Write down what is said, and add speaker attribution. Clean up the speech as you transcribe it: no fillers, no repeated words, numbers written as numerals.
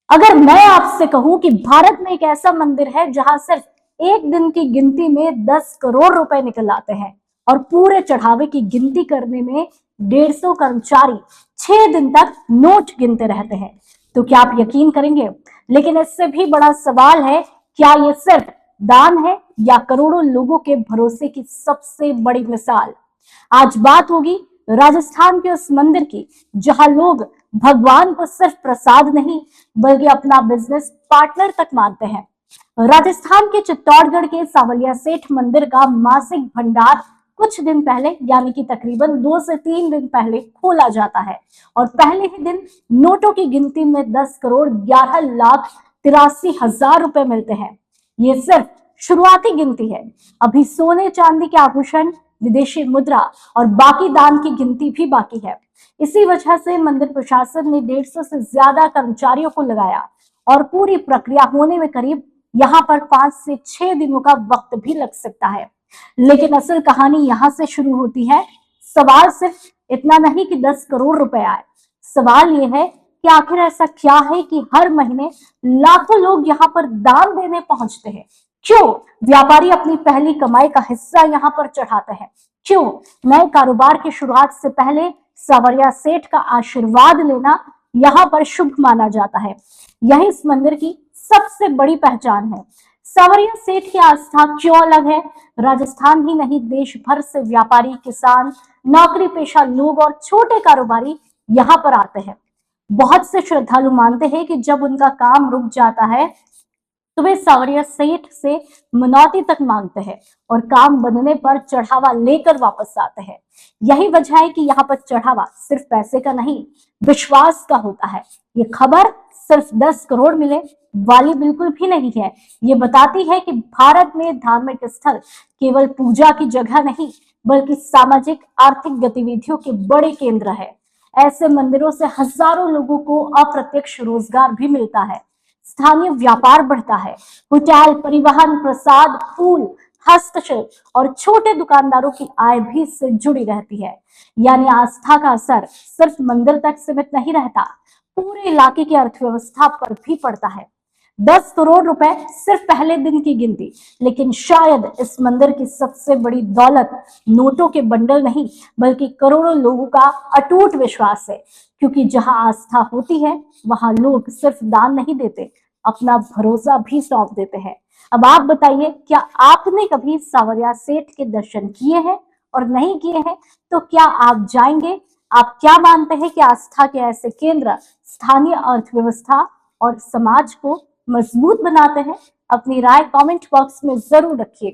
Speaker 1: अगर मैं आपसे कहूं कि भारत में एक ऐसा मंदिर है जहां सिर्फ एक दिन की गिनती में 10 करोड़ रुपए निकल आते हैं और पूरे चढ़ावे की गिनती करने में 150 कर्मचारी 6 दिन तक नोट गिनते रहते हैं, तो क्या आप यकीन करेंगे? लेकिन इससे भी बड़ा सवाल है, क्या ये सिर्फ दान है या करोड़ों लोगों के भरोसे की सबसे बड़ी मिसाल? आज बात होगी राजस्थान के उस मंदिर की जहां लोग भगवान को सिर्फ प्रसाद नहीं बल्कि अपना बिजनेस पार्टनर तक मानते हैं। राजस्थान के चित्तौड़गढ़ के सावलिया सेठ मंदिर का मासिक भंडार कुछ दिन पहले यानी कि तकरीबन 2 से 3 दिन पहले खोला जाता है और पहले ही दिन नोटों की गिनती में 10 करोड़ 11 लाख 83 हजार रुपए मिलते हैं। ये सिर्फ शुरुआती गिनती है। अभी सोने चांदी के आभूषण, विदेशी मुद्रा और बाकी दान की गिनती भी बाकी है। इसी वजह से मंदिर प्रशासन ने 150 से ज्यादा कर्मचारियों को लगाया और पूरी प्रक्रिया होने में करीब यहाँ पर 5 से 6 दिनों का वक्त भी लग सकता है। लेकिन असल कहानी यहाँ से शुरू होती है। सवाल सिर्फ इतना नहीं कि 10 करोड़ रुपए आए, सवाल ये है कि आखिर ऐसा क्या है कि हर महीने लाखों लोग यहाँ पर दान देने पहुंचते हैं। क्यों व्यापारी अपनी पहली कमाई का हिस्सा यहाँ पर चढ़ाते हैं? क्यों नए कारोबार की शुरुआत से पहले सावरिया सेठ का आशीर्वाद लेना यहाँ पर शुभ माना जाता है? यही इस मंदिर की सबसे बड़ी पहचान है। सावरिया सेठ की आस्था क्यों अलग है? राजस्थान ही नहीं, देश भर से व्यापारी, किसान, नौकरी पेशा लोग और छोटे कारोबारी यहाँ पर आते हैं। बहुत से श्रद्धालु मानते हैं कि जब उनका काम रुक जाता है तो वे सावरिया सेठ से मनौती तक मांगते हैं और काम बनने पर चढ़ावा लेकर वापस आते हैं। यही वजह है कि यहाँ पर चढ़ावा सिर्फ पैसे का नहीं, विश्वास का होता है। ये खबर सिर्फ 10 करोड़ मिले वाली बिल्कुल भी नहीं है। ये बताती है कि भारत में धार्मिक स्थल केवल पूजा की जगह नहीं बल्कि सामाजिक आर्थिक गतिविधियों के बड़े केंद्र है। ऐसे मंदिरों से हजारों लोगों को अप्रत्यक्ष रोजगार भी मिलता है, स्थानीय व्यापार बढ़ता है, होटल, परिवहन, प्रसाद, फूल, हस्तशिल्प और छोटे दुकानदारों की आय भी इससे जुड़ी रहती है। यानी आस्था का असर सिर्फ मंदिर तक सीमित नहीं रहता, पूरे इलाके की अर्थव्यवस्था पर भी पड़ता है। 10 करोड़ रुपए सिर्फ पहले दिन की गिनती, लेकिन शायद इस मंदिर की सबसे बड़ी दौलत नोटों के बंडल नहीं बल्कि करोड़ों लोगों का अटूट विश्वास है। क्योंकि जहां आस्था होती है वहां लोग सिर्फ दान नहीं देते, अपना भरोसा भी सौंप देते हैं। अब आप बताइए, क्या आपने कभी सावरिया सेठ के दर्शन किए हैं? और नहीं किए हैं तो क्या आप जाएंगे? आप क्या मानते हैं कि आस्था के ऐसे केंद्र स्थानीय अर्थव्यवस्था और समाज को मजबूत बनाते हैं? अपनी राय कमेंट बॉक्स में जरूर रखिएगा।